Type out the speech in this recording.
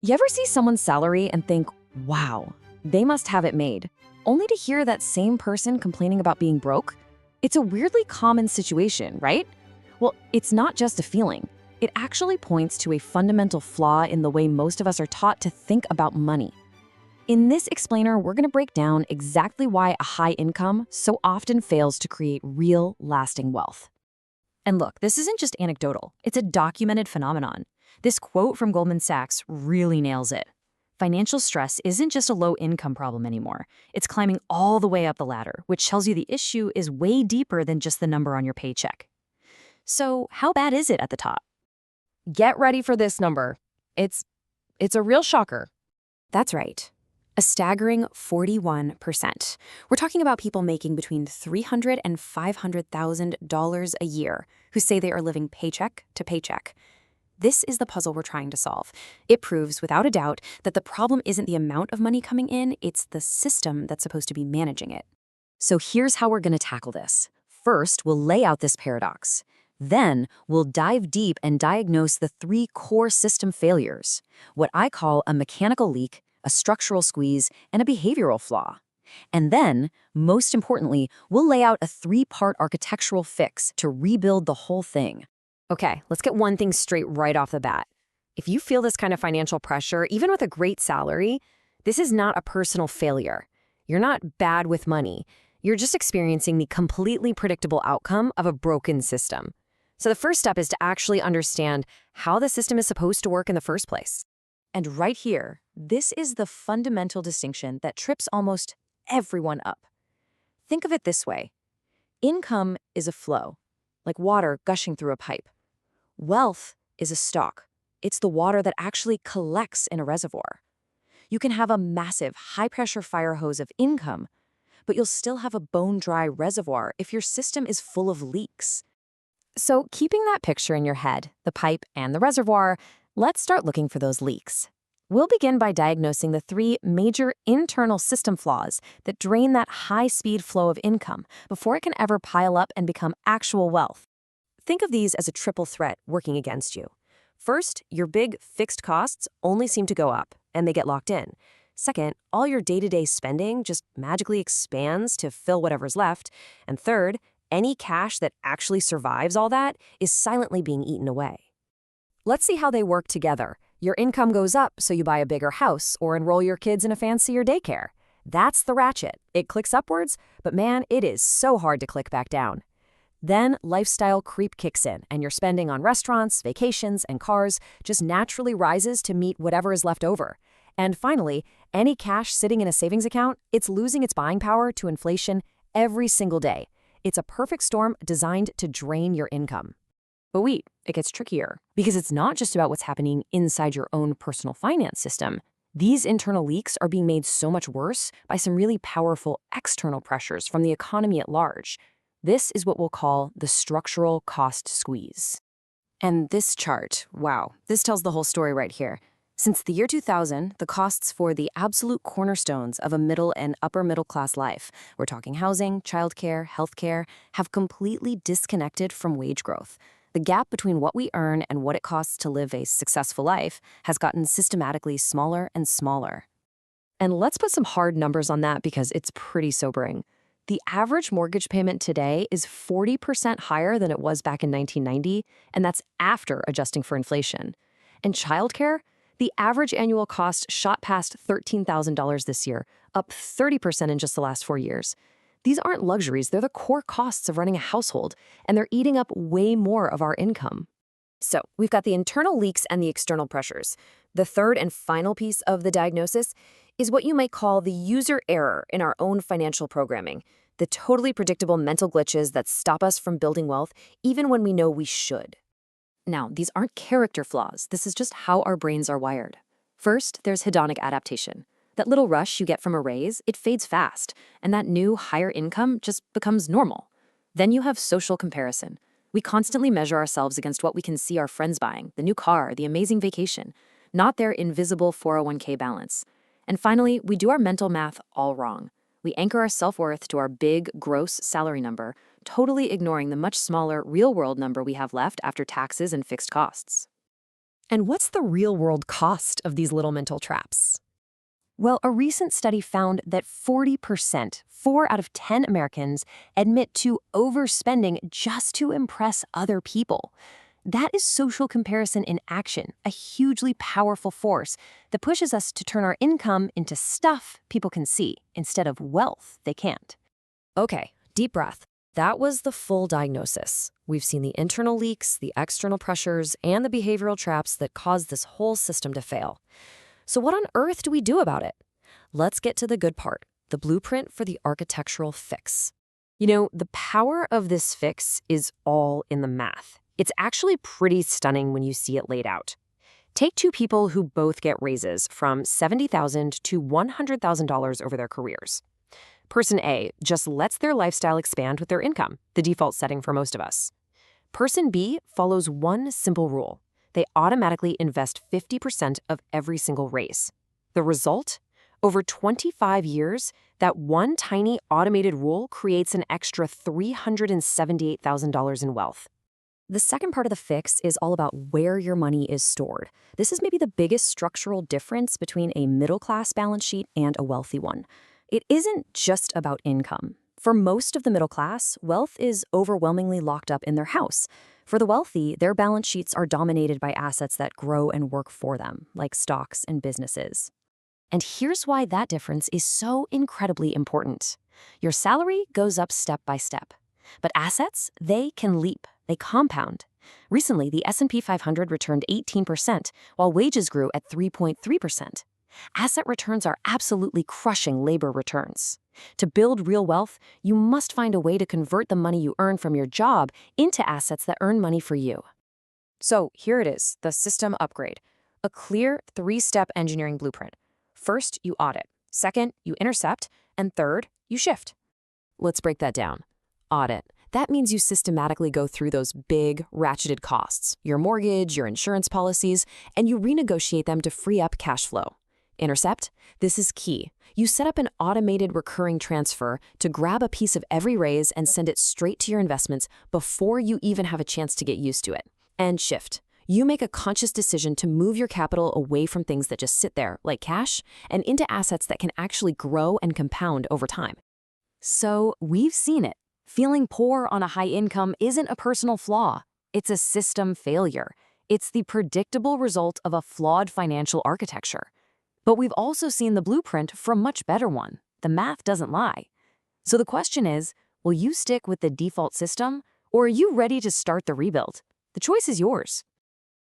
You ever see someone's salary and think, wow, they must have it made, only to hear that same person complaining about being broke? It's a weirdly common situation, right? Well, it's not just a feeling. It actually points to a fundamental flaw in the way most of us are taught to think about money. In this explainer, we're going to break down exactly why a high income so often fails to create real, lasting wealth. And look, this isn't just anecdotal. It's a documented phenomenon. This quote from Goldman Sachs really nails it. Financial stress isn't just a low-income problem anymore. It's climbing all the way up the ladder, which tells you the issue is way deeper than just the number on your paycheck. So how bad is it at the top? Get ready for this number. It's a real shocker. That's right. A staggering 41%. We're talking about people making between $300,000 and $500,000 a year who say they are living paycheck to paycheck. This is the puzzle we're trying to solve. It proves, without a doubt, that the problem isn't the amount of money coming in, it's the system that's supposed to be managing it. So here's how we're going to tackle this. First, we'll lay out this paradox. Then, we'll dive deep and diagnose the three core system failures, what I call a mechanical leak, a structural squeeze, and a behavioral flaw. And then, most importantly, we'll lay out a three-part architectural fix to rebuild the whole thing. Okay, let's get one thing straight right off the bat. If you feel this kind of financial pressure, even with a great salary, this is not a personal failure. You're not bad with money. You're just experiencing the completely predictable outcome of a broken system. So the first step is to actually understand how the system is supposed to work in the first place. And right here, this is the fundamental distinction that trips almost everyone up. Think of it this way. Income is a flow, like water gushing through a pipe. Wealth is a stock. It's the water that actually collects in a reservoir. You can have a massive, high-pressure fire hose of income, but you'll still have a bone-dry reservoir if your system is full of leaks. So keeping that picture in your head, the pipe and the reservoir, let's start looking for those leaks. We'll begin by diagnosing the three major internal system flaws that drain that high-speed flow of income before it can ever pile up and become actual wealth. Think of these as a triple threat working against you. First, your big fixed costs only seem to go up, and they get locked in. Second, all your day-to-day spending just magically expands to fill whatever's left. And third, any cash that actually survives all that is silently being eaten away. Let's see how they work together. Your income goes up, so you buy a bigger house or enroll your kids in a fancier daycare. That's the ratchet. It clicks upwards, but man, it is so hard to click back down. Then lifestyle creep kicks in, and your spending on restaurants, vacations, and cars just naturally rises to meet whatever is left over. And finally, any cash sitting in a savings account, it's losing its buying power to inflation every single day. It's a perfect storm designed to drain your income. But wait, it gets trickier, because it's not just about what's happening inside your own personal finance system. These internal leaks are being made so much worse by some really powerful external pressures from the economy at large. This is what we'll call the structural cost squeeze. And this chart, wow, this tells the whole story right here. Since the year 2000, the costs for the absolute cornerstones of a middle and upper middle class life, we're talking housing, childcare, healthcare, have completely disconnected from wage growth. The gap between what we earn and what it costs to live a successful life has gotten systematically smaller and smaller. And let's put some hard numbers on that because it's pretty sobering. The average mortgage payment today is 40% higher than it was back in 1990, and that's after adjusting for inflation. And childcare, the average annual cost shot past $13,000 this year, up 30% in just the last 4 years. These aren't luxuries, they're the core costs of running a household, and they're eating up way more of our income. So, we've got the internal leaks and the external pressures. The third and final piece of the diagnosis is what you might call the user error in our own financial programming, the totally predictable mental glitches that stop us from building wealth even when we know we should. Now, these aren't character flaws, this is just how our brains are wired. First, there's hedonic adaptation. That little rush you get from a raise, it fades fast, and that new, higher income just becomes normal. Then you have social comparison. We constantly measure ourselves against what we can see our friends buying, the new car, the amazing vacation, not their invisible 401k balance. And finally, we do our mental math all wrong. We anchor our self-worth to our big, gross salary number, totally ignoring the much smaller, real-world number we have left after taxes and fixed costs. And what's the real-world cost of these little mental traps? Well, a recent study found that 40%, 4 out of 10 Americans, admit to overspending just to impress other people. That is social comparison in action, a hugely powerful force that pushes us to turn our income into stuff people can see instead of wealth they can't. Okay, deep breath. That was the full diagnosis. We've seen the internal leaks, the external pressures, and the behavioral traps that cause this whole system to fail. So what on earth do we do about it? Let's get to the good part, the blueprint for the architectural fix. You know, the power of this fix is all in the math. It's actually pretty stunning when you see it laid out. Take two people who both get raises from $70,000 to $100,000 over their careers. Person A just lets their lifestyle expand with their income, the default setting for most of us. Person B follows one simple rule. They automatically invest 50% of every single raise. The result? Over 25 years, that one tiny automated rule creates an extra $378,000 in wealth. The second part of the fix is all about where your money is stored. This is maybe the biggest structural difference between a middle-class balance sheet and a wealthy one. It isn't just about income. For most of the middle class, wealth is overwhelmingly locked up in their house. For the wealthy, their balance sheets are dominated by assets that grow and work for them, like stocks and businesses. And here's why that difference is so incredibly important. Your salary goes up step by step. But assets, they can leap. They compound. Recently, the S&P 500 returned 18%, while wages grew at 3.3%. Asset returns are absolutely crushing labor returns. To build real wealth, you must find a way to convert the money you earn from your job into assets that earn money for you. So here it is, the system upgrade. A clear 3-step engineering blueprint. First, you audit. Second, you intercept. And third, you shift. Let's break that down. Audit. That means you systematically go through those big, ratcheted costs, your mortgage, your insurance policies, and you renegotiate them to free up cash flow. Intercept. This is key. You set up an automated recurring transfer to grab a piece of every raise and send it straight to your investments before you even have a chance to get used to it. And shift. You make a conscious decision to move your capital away from things that just sit there, like cash, and into assets that can actually grow and compound over time. So we've seen it. Feeling poor on a high income isn't a personal flaw. It's a system failure. It's the predictable result of a flawed financial architecture. But we've also seen the blueprint for a much better one. The math doesn't lie. So the question is, will you stick with the default system, or are you ready to start the rebuild? The choice is yours.